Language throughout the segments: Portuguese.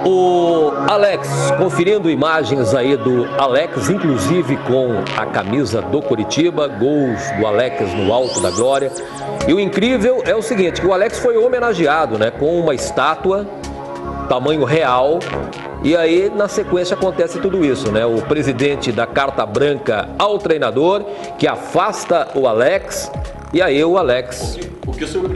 O Alex, conferindo imagens aí do Alex, inclusive com a camisa do Coritiba, gols do Alex no alto da glória. E o incrível é o seguinte, que o Alex foi homenageado, né, com uma estátua, tamanho real, e aí na sequência acontece tudo isso, né? O presidente dá carta branca ao treinador, que afasta o Alex, e aí o Alex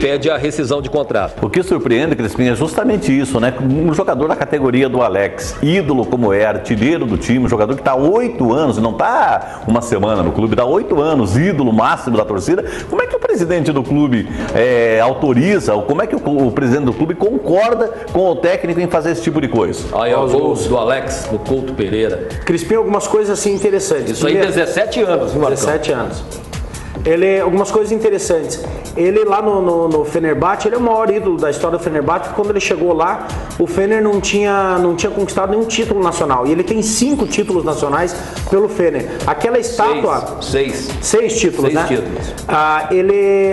pede a rescisão de contrato. O que surpreende, Crispim, é justamente isso, né? Um jogador da categoria do Alex, ídolo como é, artilheiro do time, um jogador que está há 8 anos, não está uma semana no clube, está há 8 anos, ídolo máximo da torcida. Como é que o presidente do clube autoriza, ou como é que o presidente do clube concorda com o técnico em fazer esse tipo de coisa? Aí é os gols do Alex, do Couto Pereira. Crispim, algumas coisas assim interessantes. Isso aí, 17 anos, viu, Marcão? 17 anos. Algumas coisas interessantes. Ele lá no Fenerbahçe, ele é o maior ídolo da história do Fenerbahçe. Quando ele chegou lá, o Fener não tinha conquistado nenhum título nacional. E ele tem 5 títulos nacionais pelo Fener. Aquela estátua... 6 títulos, né? 6 títulos.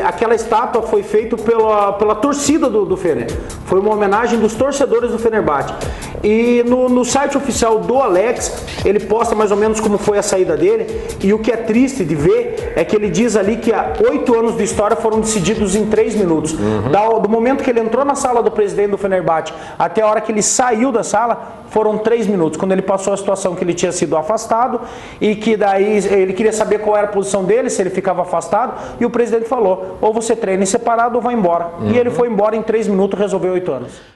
Aquela estátua foi feita pela torcida do Fener. Foi uma homenagem dos torcedores do Fenerbahçe. E no site oficial do Alex, ele posta mais ou menos como foi a saída dele. E o que é triste de ver é que ele diz ali que há 8 anos de história foram decididos em 3 minutos. Do momento que ele entrou na sala do presidente do Fenerbahçe até a hora que ele saiu da sala, foram 3 minutos. Quando ele passou a situação que ele tinha sido afastado e que daí ele queria saber qual era a posição dele, se ele ficava afastado, e o presidente falou, ou você treina em separado ou vai embora. E ele foi embora em 3 minutos, resolveu 8 anos.